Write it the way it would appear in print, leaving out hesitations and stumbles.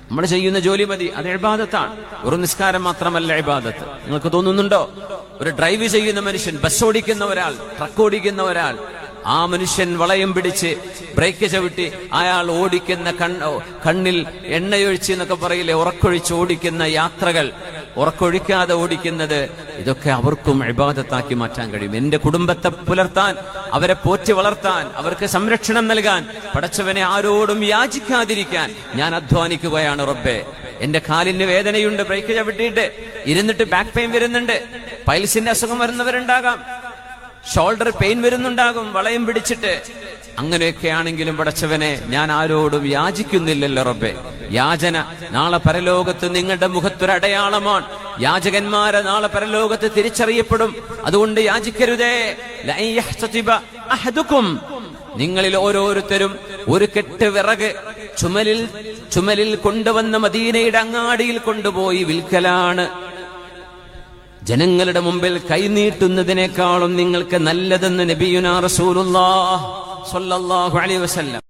നമ്മൾ ചെയ്യുന്ന ജോലി മതി, അത് ഇബാദത്താണ്. ഒരു നിസ്കാരം മാത്രമല്ല ഇബാദത്ത്. നിങ്ങൾക്ക് തോന്നുന്നുണ്ടോ? ഒരു ഡ്രൈവ് ചെയ്യുന്ന മനുഷ്യൻ, ബസ് ഓടിക്കുന്ന ഒരാൾ, ട്രക്ക് ഓടിക്കുന്ന ഒരാൾ, ആ മനുഷ്യൻ വളയം പിടിച്ച് ബ്രേക്ക് ചവിട്ടി അയാൾ ഓടിക്കുന്ന കണ്ണിൽ എണ്ണയൊഴിച്ച് എന്നൊക്കെ പറയില്ലേ, ഉറക്കൊഴിച്ച് ഓടിക്കുന്ന യാത്രകൾ, ഉറക്കൊഴിക്കാതെ ഓടിക്കുന്നത്, ഇതൊക്കെ അവർക്കും ഇബാദത്താക്കി മാറ്റാൻ കഴിയും. എന്റെ കുടുംബത്തെ പുലർത്താൻ, അവരെ പോറ്റി വളർത്താൻ, അവർക്ക് സംരക്ഷണം നൽകാൻ, പടച്ചവനെ ആരോടും യാചിക്കാതിരിക്കാൻ ഞാൻ അധ്വാനിക്കുകയാണ് റബ്ബേ. എന്റെ കാലിന് വേദനയുണ്ട്, ബ്രേക്ക് ചവിട്ടിയിട്ട് ഇരുന്നിട്ട് ബാക്ക് പെയിൻ വരുന്നുണ്ട്, പൈൽസിന്റെ അസുഖം വരുന്നവരുണ്ടാകാം, ഷോൾഡർ പെയിൻ വരുന്നുണ്ടാകും വളയം പിടിച്ചിട്ട്. അങ്ങനെയൊക്കെ ആണെങ്കിലും പടച്ചവനെ ഞാൻ ആരോടും യാചിക്കുന്നില്ലല്ലോ റബ്ബേ. യാചന നാളെ പരലോകത്ത് നിങ്ങളുടെ മുഖത്തൊരടയാളമാണ്. യാചകന്മാരെ നാളെ പരലോകത്ത് തിരിച്ചറിയപ്പെടും. അതുകൊണ്ട് യാചിക്കരുതേ. നിങ്ങളിൽ ഓരോരുത്തരും ഒരു കെട്ട് വിറക് ചുമലിൽ കൊണ്ടുവന്ന മദീനയുടെ അങ്ങാടിയിൽ കൊണ്ടുപോയി വിൽക്കലാണ്. ജനങ്ങളുടെ മുമ്പിൽ കൈനീട്ടുന്നതിനേക്കാളും നിങ്ങൾക്ക് നല്ലതെന്ന് നബിയുനാ റസൂലുള്ളാഹി സ്വല്ലല്ലാഹു അലൈഹി വസല്ലം